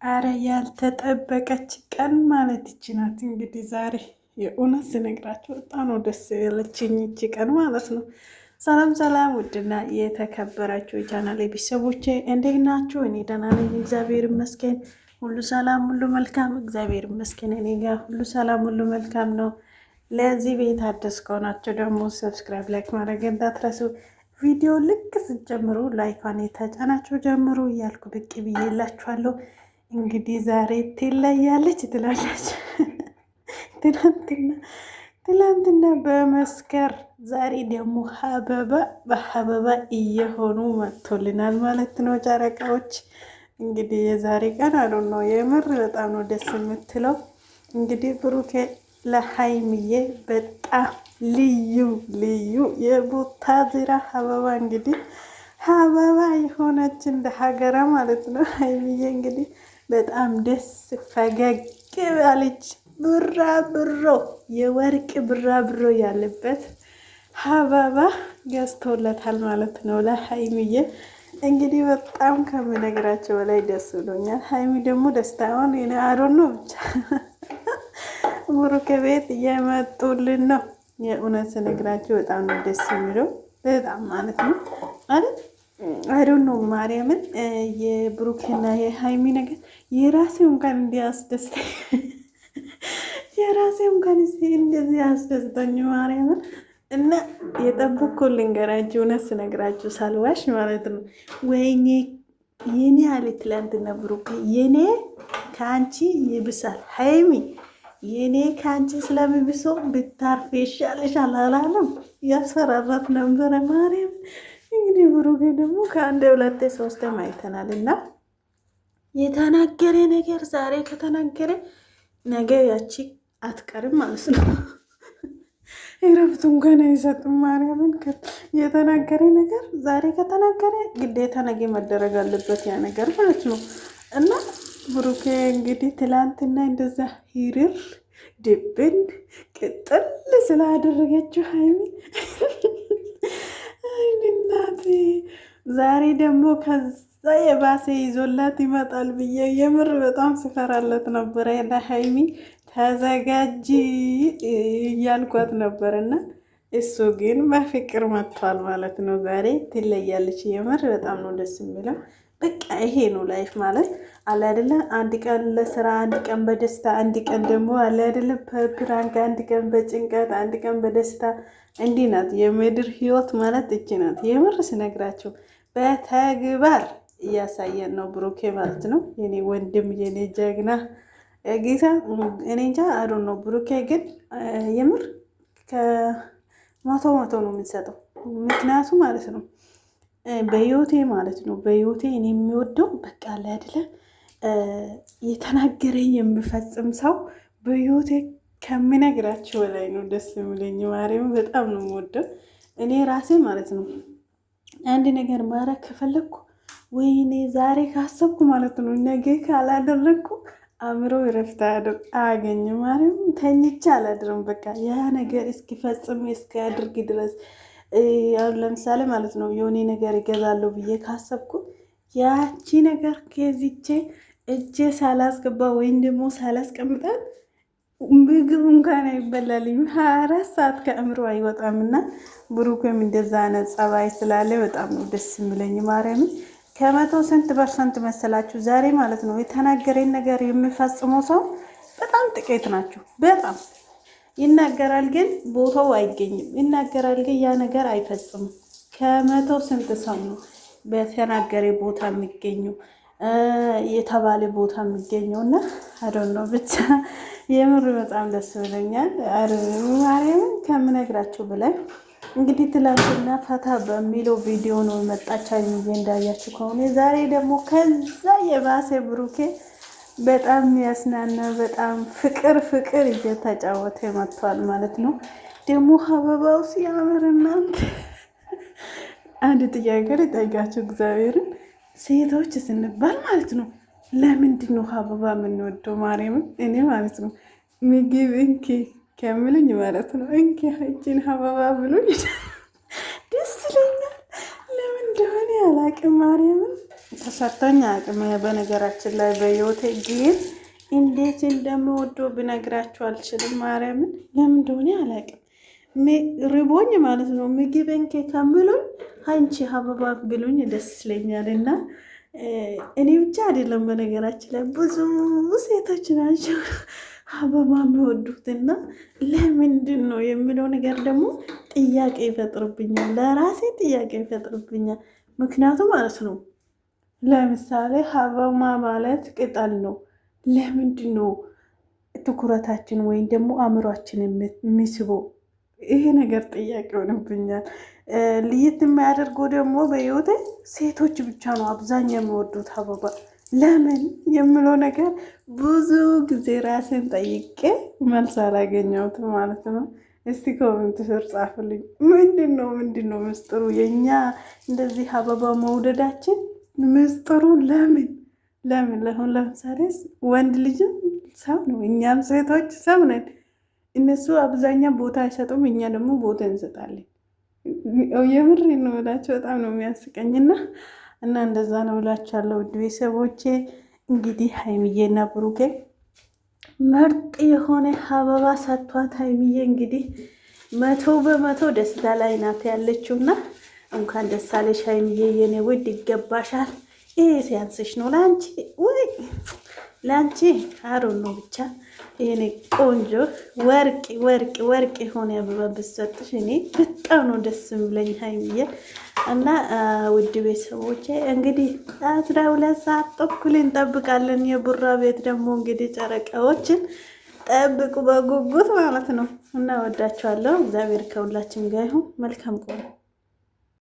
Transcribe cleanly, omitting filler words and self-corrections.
አረ ያልተጠበቀች ቀን ማለት ይችናት እንግዲህ ዛሬ የእውነት ስነግራቸው በጣም ነው ደስ ያለችኝ ይቺ ቀን ማለት ነው። ሰላም ሰላም፣ ውድና የተከበራችሁ የቻናል ቤተሰቦቼ እንዴት ናችሁ? እኔ ደህና ነኝ፣ እግዚአብሔር ይመስገን። ሁሉ ሰላም፣ ሁሉ መልካም፣ እግዚአብሔር ይመስገን። እኔ ጋር ሁሉ ሰላም፣ ሁሉ መልካም ነው። ለዚህ ቤት አዲስ ከሆናችሁ ደግሞ ሰብስክራይብ፣ ላይክ ማድረግ እንዳትረሱ። ቪዲዮ ልክ ስትጀምሩ ላይኳን የተጫናችሁ ጀምሩ እያልኩ ብቅ ብዬላችኋለሁ። እንግዲህ ዛሬ ትለያለች ትላለች። ትላንትና በመስከር ዛሬ ደግሞ ሀበባ በሀበባ እየሆኑ መጥቶልናል ማለት ነው። ጨረቃዎች እንግዲህ የዛሬ ቀን አሉ ነው የምር በጣም ነው ደስ የምትለው። እንግዲህ ብሩኬ ለሀይምዬ በጣም ልዩ የቡታጅራ ሀበባ እንግዲህ ሀበባ የሆነች እንደ ሀገራ ማለት ነው። ሀይምዬ እንግዲህ በጣም ደስ ፈገግ ባለች ብራብሮ የወርቅ ብራብሮ ያለበት ሀበባ ገዝቶለታል ማለት ነው ለሀይሚዬ። እንግዲህ በጣም ከምነግራቸው በላይ ደስ ብሎኛል። ሀይሚ ደግሞ ደስታውን አሮን ነው ብቻ ብሩክ ቤት እየመጡልን ነው። የእውነት ስነግራቸው በጣም ነው ደስ የሚለው በጣም ማለት ነው ማለት አይዶን ነው ማርያምን። የብሩክና የሀይሚ ነገር የራሴው እንኳን እንዲያስደስተኝ የራሴው እንኳን እንደዚህ አስደስተኝ ማርያምን። እና የጠበቅኩ ልንገራችሁ እውነት ስነግራችሁ ሳልዋሽ ማለት ነው። ወይኔ የኔ አለ ትላንትና ብሩክ የኔ ከአንቺ ይብሳል ሀይሚ የኔ ከአንቺ ስለሚብሶ ብታርፍ ይሻልሻል አላለም? ያስፈራራት ነበረ ማርያም። እንግዲህ ብሩኬ ደግሞ ከአንድ ሁለቴ ሶስቴም አይተናል እና የተናገረ ነገር ዛሬ ከተናገረ ነገ ያቺ አትቀርም ማለት ነው። እረፍቱ እንኳን አይሰጥም ማርያምን። የተናገረ ነገር ዛሬ ከተናገረ ግዴታ ነገ መደረግ አለበት ያ ነገር ማለት ነው። እና ብሩኬ እንግዲህ ትላንትና እንደዛ ሂርር ድብን ቅጥል ስላደረገችው ሀይሚ እናቴ ዛሬ ደግሞ ከዛ የባሰ ይዞላት ይመጣል ብዬ የምር በጣም ስፈራለት ነበረ። ለሀይሚ ተዘጋጂ እያልኳት ነበርና እሱ ግን በፍቅር መጥቷል ማለት ነው። ዛሬ ትለያለች። የምር በጣም ነው ደስ የሚለው። በቃ ይሄ ነው ላይፍ ማለት አለ አይደለ? አንድ ቀን ለስራ፣ አንድ ቀን በደስታ፣ አንድ ቀን ደግሞ አለ አይደለ በፕራንክ፣ አንድ ቀን በጭንቀት፣ አንድ ቀን በደስታ። እንዲህ ናት የምድር ህይወት ማለት እቺ ናት። የምር ስነግራቸው በተግባር እያሳየን ነው ብሩኬ ማለት ነው። የኔ ወንድም የኔ ጀግና ጌታ እኔ እንጃ አዶ ነው። ብሩኬ ግን የምር ከመቶ ነው የምንሰጠው። ምክንያቱ ማለት ነው በህይወቴ ማለት ነው በህይወቴ እኔ የሚወደው በቃ አለ አይደለ የተናገረኝ የምፈጽም ሰው በህይወቴ ከምነግራቸው በላይ ነው ደስ የሚለኝ። ማርያም በጣም ነው የምወደው እኔ ራሴ ማለት ነው። አንድ ነገር ማድረግ ከፈለግኩ ወይኔ ዛሬ ካሰብኩ ማለት ነው ነገ ካላደረግኩ አእምሮ እረፍት አያገኝም። ማርያም ተኝቼ አላድርም። በቃ ያ ነገር እስኪፈጽም እስኪያድርግ ድረስ አሁን ለምሳሌ ማለት ነው የሆነ ነገር ይገዛለሁ ብዬ ካሰብኩ ያቺ ነገር ከዚቼ እጄ ሳላስገባ ወይም ደግሞ ሳላስቀምጣት ምግብ እንኳን አይበላልኝ 24 ሰዓት ከአእምሮ አይወጣም። እና ብሩክም እንደዛ አይነት ጸባይ ስላለ በጣም ነው ደስ የሚለኝ። ማርያምን ከመቶ ስንት ፐርሰንት መሰላችሁ ዛሬ ማለት ነው የተናገረኝ ነገር የሚፈጽመው ሰው በጣም ጥቂት ናቸው። በጣም ይናገራል ግን ቦታው አይገኝም። ይናገራል ግን ያ ነገር አይፈጽምም። ከመቶ ስንት ሰው ነው በተናገረ ቦታ የሚገኘው የተባለ ቦታ የሚገኘው። እና አዶን ነው ብቻ የምር በጣም ደስ ብለኛል። ማርያምን ከምነግራቸው በላይ እንግዲህ ትላንትና ፈታ በሚለው ቪዲዮ ነው መጣቻ እንዳያችሁ ከሆነ ዛሬ ደግሞ ከዛ የባሰ ብሩኬ በጣም ያስናና በጣም ፍቅር እየተጫወተ መጥቷል ማለት ነው። ደግሞ ሀበባው ሲያምር እናንተ አንድ ጥያቄ ልጠይቃችሁ እግዚአብሔርን ሴቶች ስንባል ማለት ነው ለምንድን ነው ሀበባ የምንወደው? ማርያምን እኔ ማለት ነው ምግብ እንኪ ከምልኝ ማለት ነው እንኪ እጅን ሀበባ ብሎኝ ደስ ይለኛል። ለምን እንደሆነ ያላቅም ማርያምን ተሰርቶኝ አያውቅም። በነገራችን ላይ በህይወቴ ግን እንዴት እንደምወደው ብነግራችሁ አልችልም። ማርያምን ለምን እንደሆነ አላውቅም። ርቦኝ ማለት ነው ምግብ እንኬ ከምሉኝ አንቺ አበባ ብሉኝ ደስ ይለኛል። እና እኔ ብቻ አይደለም በነገራችን ላይ ብዙ ሴቶች ናቸው አበባ የሚወዱትና ለምንድን ነው የሚለው ነገር ደግሞ ጥያቄ ይፈጥርብኛል። ለራሴ ጥያቄ ይፈጥርብኛል። ምክንያቱም ማለት ነው ለምሳሌ አበባ ማለት ቅጠል ነው። ለምንድን ነው ትኩረታችን ወይም ደግሞ አእምሯችን የሚስበው? ይሄ ነገር ጥያቄ ሆንብኛል። ልየት የሚያደርገው ደግሞ በህይወቴ ሴቶች ብቻ ነው አብዛኛው የሚወዱት አበባ ለምን የምለው ነገር ብዙ ጊዜ ራሴን ጠይቄ መልስ አላገኘሁትም ማለት ነው። እስቲ ኮሜንት ስር ጻፉልኝ። ምንድን ነው ምስጢሩ? የእኛ እንደዚህ አበባ መውደዳችን ምስጢሩ ለምን ለሁን ለምሳሌ ወንድ ልጅም ሰው ነው፣ እኛም ሴቶች ሰው ነን። እነሱ አብዛኛው ቦታ አይሰጡም፣ እኛ ደግሞ ቦታ እንሰጣለን። የምር ነው ብላችሁ በጣም ነው የሚያስቀኝና እንደዛ ነው ብላችኋለሁ። ውድ ቤተሰቦቼ እንግዲህ ሀይሚዬና ብሩኬ ምርጥ የሆነ አበባ ሰጥቷት ሀይሚዬ እንግዲህ 100% ደስታ ላይ ናት ያለችውና እንኳን ደስ አለሽ ሀይሚዬ የኔ ውድ ይገባሻል። ይሄ ሲያንስሽ ነው ለአንቺ ወይ ለአንቺ አሮን ነው ብቻ ይሄኔ ቆንጆ ወርቅ የሆነ አበባ ብሰጥሽ እኔ በጣም ነው ደስ የሚለኝ ሀይሚዬ። እና ውድ ቤተሰቦቼ እንግዲህ 12 ሰዓት ተኩል እንጠብቃለን። የቡራ ቤት ደግሞ እንግዲህ ጨረቃዎችን ጠብቁ በጉጉት ማለት ነው። እና ወዳችኋለሁ። እግዚአብሔር ከሁላችን ጋር ይሁን። መልካም ቆይ